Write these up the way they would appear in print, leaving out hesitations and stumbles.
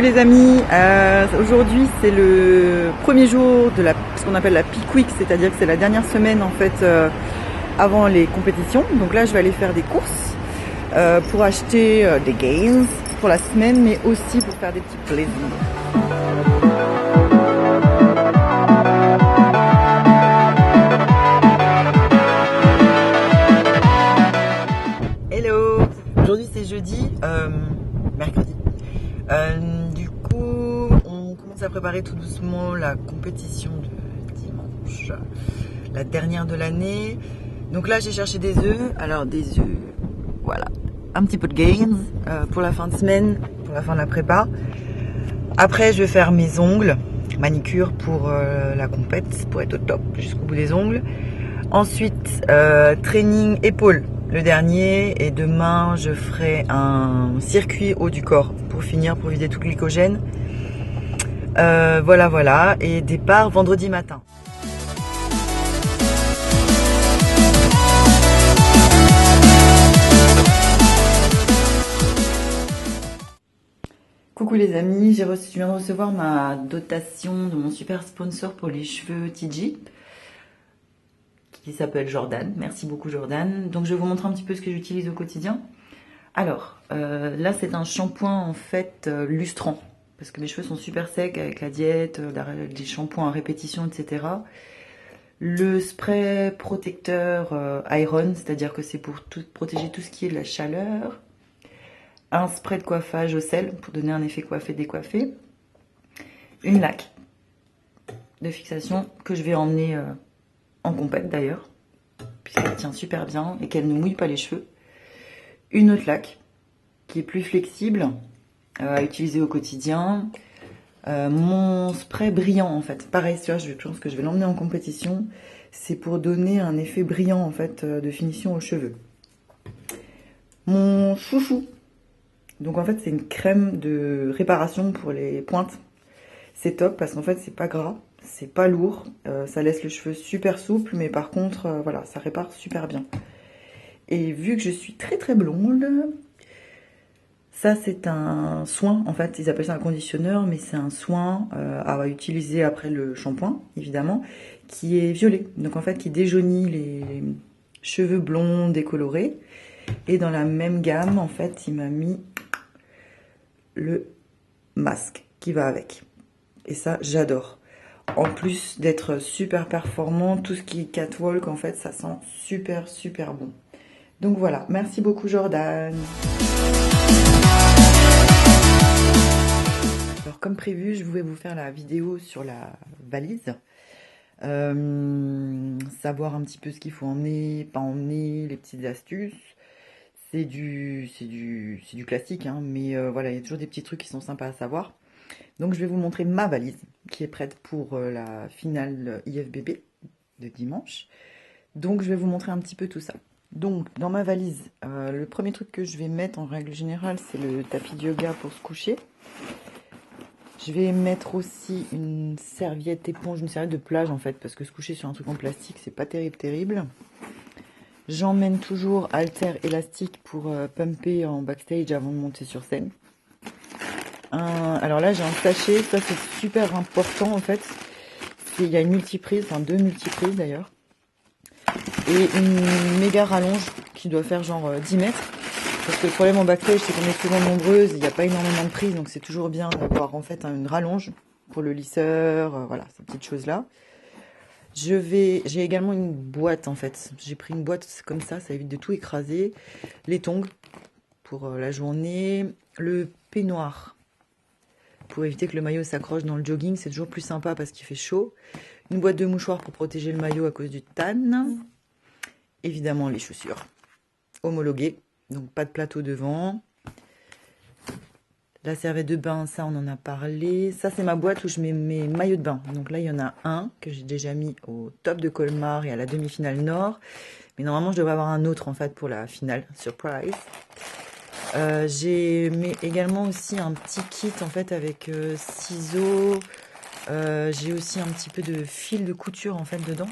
les amis, aujourd'hui c'est le premier jour de ce qu'on appelle la Peak Week, c'est-à-dire que c'est la dernière semaine en fait avant les compétitions. Donc là je vais aller faire des courses pour acheter des gains pour la semaine, mais aussi pour faire des petits plaisirs. Hello, aujourd'hui c'est jeudi, mercredi. Du coup, on commence à préparer tout doucement la compétition de dimanche, la dernière de l'année. Donc là, j'ai cherché des œufs. Alors des œufs, voilà, un petit peu de gains pour la fin de semaine, pour la fin de la prépa. Après, je vais faire mes ongles, manicure pour la compète, pour être au top jusqu'au bout des ongles. Ensuite, training épaules, le dernier, et demain je ferai un circuit haut du corps pour finir, pour vider tout le glycogène. Voilà, et départ vendredi matin. Coucou les amis, je viens de recevoir ma dotation de mon super sponsor pour les cheveux TG, qui s'appelle Jordan. Merci beaucoup Jordan. Donc je vais vous montrer un petit peu ce que j'utilise au quotidien. Alors, là c'est un shampoing en fait lustrant, parce que mes cheveux sont super secs avec la diète, des shampoings à répétition, etc. Le spray protecteur Iron, c'est-à-dire que c'est pour protéger tout ce qui est de la chaleur. Un spray de coiffage au sel pour donner un effet coiffé décoiffé. Une laque de fixation que je vais emmener en compète d'ailleurs, puisqu'elle tient super bien et qu'elle ne mouille pas les cheveux. Une autre laque qui est plus flexible à utiliser au quotidien. Mon spray brillant en fait, pareil, je pense que je vais l'emmener en compétition. C'est pour donner un effet brillant en fait de finition aux cheveux. Mon chouchou, donc en fait c'est une crème de réparation pour les pointes. C'est top parce qu'en fait c'est pas gras, c'est pas lourd, ça laisse le cheveu super souple, mais par contre voilà, ça répare super bien. Et vu que je suis très très blonde, ça c'est un soin, en fait ils appellent ça un conditionneur, mais c'est un soin à utiliser après le shampoing évidemment, qui est violet, donc en fait qui déjaunit les cheveux blonds décolorés. Et dans la même gamme en fait il m'a mis le masque qui va avec, et ça j'adore. En plus d'être super performant, tout ce qui est catwalk en fait ça sent super bon. Donc voilà, merci beaucoup Jordan. Alors comme prévu, je vais vous faire la vidéo sur la valise. Savoir un petit peu ce qu'il faut emmener, pas emmener, les petites astuces. C'est du classique, hein, mais voilà, il y a toujours des petits trucs qui sont sympas à savoir. Donc je vais vous montrer ma valise qui est prête pour la finale IFBB de dimanche. Donc je vais vous montrer un petit peu tout ça. Donc dans ma valise, le premier truc que je vais mettre en règle générale, c'est le tapis de yoga pour se coucher. Je vais mettre aussi une serviette éponge, une serviette de plage en fait, parce que se coucher sur un truc en plastique, c'est pas terrible. J'emmène toujours haltère élastique pour pumper en backstage avant de monter sur scène. Alors là j'ai un sachet, ça c'est super important en fait. Il y a une multiprise, enfin 2 multiprises d'ailleurs. Et une méga rallonge qui doit faire genre 10 mètres. Parce que le problème en backstage c'est qu'on est souvent nombreuses, il n'y a pas énormément de prises, donc c'est toujours bien d'avoir en fait une rallonge pour le lisseur, voilà, ces petites choses là. J'ai également une boîte en fait, j'ai pris une boîte comme ça évite de tout écraser. Les tongs pour la journée, le peignoir pour éviter que le maillot s'accroche dans le jogging, c'est toujours plus sympa parce qu'il fait chaud. Une boîte de mouchoirs pour protéger le maillot à cause du tan. Évidemment les chaussures homologuées, donc pas de plateau devant. La serviette de bain, ça on en a parlé. Ça c'est ma boîte où je mets mes maillots de bain. Donc là il y en a un que j'ai déjà mis au top de Colmar et à la demi-finale nord. Mais normalement je devrais avoir un autre en fait pour la finale, surprise. J'ai mis également aussi un petit kit en fait avec ciseaux. J'ai aussi un petit peu de fil de couture en fait dedans.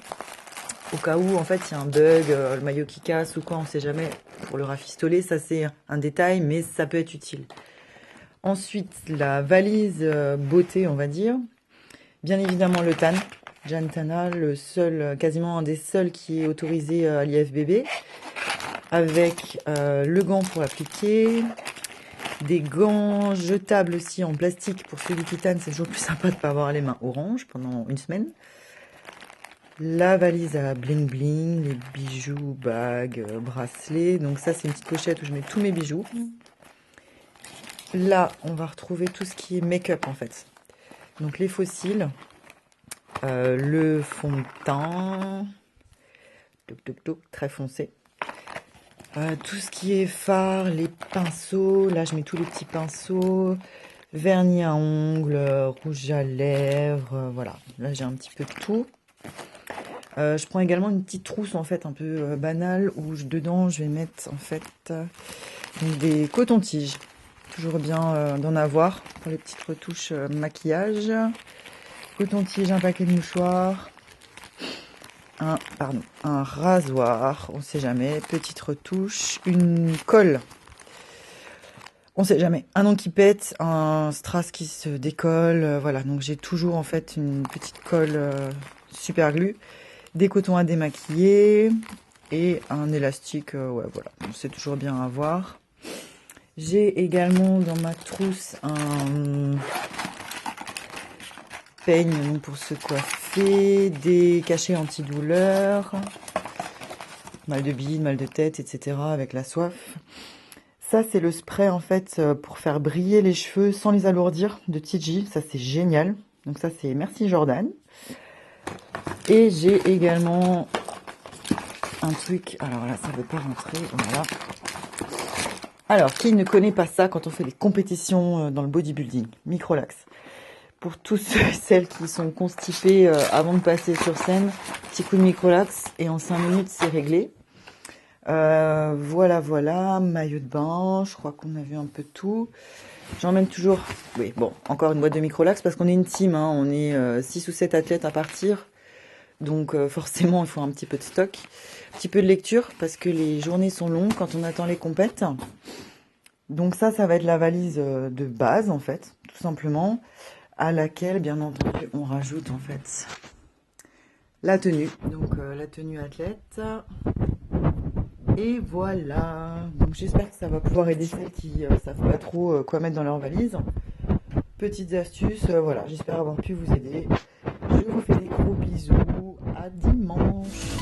Au cas où en fait il y a un bug, le maillot qui casse ou quoi, on sait jamais. Pour le rafistoler, ça c'est un détail, mais ça peut être utile. Ensuite, la valise beauté, on va dire. Bien évidemment, le TAN. Jantana, le seul, quasiment un des seuls qui est autorisé à l'IFBB. Avec le gant pour appliquer. Des gants jetables aussi en plastique pour ceux du titane. C'est toujours plus sympa de ne pas avoir les mains oranges pendant une semaine. La valise à bling bling, les bijoux, bagues, bracelets. Donc ça, c'est une petite pochette où je mets tous mes bijoux. Là, on va retrouver tout ce qui est make-up en fait. Donc les faux cils, le fond de teint, très foncé. Tout ce qui est fard, les pinceaux. Là, je mets tous les petits pinceaux. Vernis à ongles, rouge à lèvres. Voilà, là, j'ai un petit peu de tout. Je prends également une petite trousse en fait un peu banale où dedans je vais mettre en fait des cotons-tiges. Toujours bien d'en avoir pour les petites retouches maquillage. Coton-tige, un paquet de mouchoirs, un rasoir, on sait jamais, petite retouche, une colle, on sait jamais, un ongle qui pète, un strass qui se décolle, voilà. Donc j'ai toujours en fait une petite colle super glue. Des cotons à démaquiller et un élastique, ouais voilà, c'est toujours bien à avoir. J'ai également dans ma trousse un peigne pour se coiffer, des cachets antidouleur, mal de bide, mal de tête, etc. avec la soif. Ça c'est le spray en fait pour faire briller les cheveux sans les alourdir de TG, ça c'est génial. Donc ça c'est merci Jordan. Et j'ai également un truc, alors là ça ne veut pas rentrer, voilà. Alors, qui ne connaît pas ça quand on fait des compétitions dans le bodybuilding? Microlax. Pour tous ceux et celles qui sont constipés avant de passer sur scène, petit coup de microlax et en 5 minutes c'est réglé. Voilà, maillot de bain, je crois qu'on a vu un peu tout. J'emmène toujours, oui, bon, encore une boîte de microlax parce qu'on est une team, hein, on est 6 ou 7 athlètes à partir. Donc forcément, il faut un petit peu de stock. Un petit peu de lecture parce que les journées sont longues quand on attend les compètes. Donc ça va être la valise de base en fait, tout simplement, à laquelle bien entendu on rajoute en fait la tenue. Donc la tenue athlète. Et voilà. Donc j'espère que ça va pouvoir aider celles qui savent pas trop quoi mettre dans leur valise. Petites astuces, voilà, j'espère avoir pu vous aider. Je vous fais des gros bisous. À dimanche.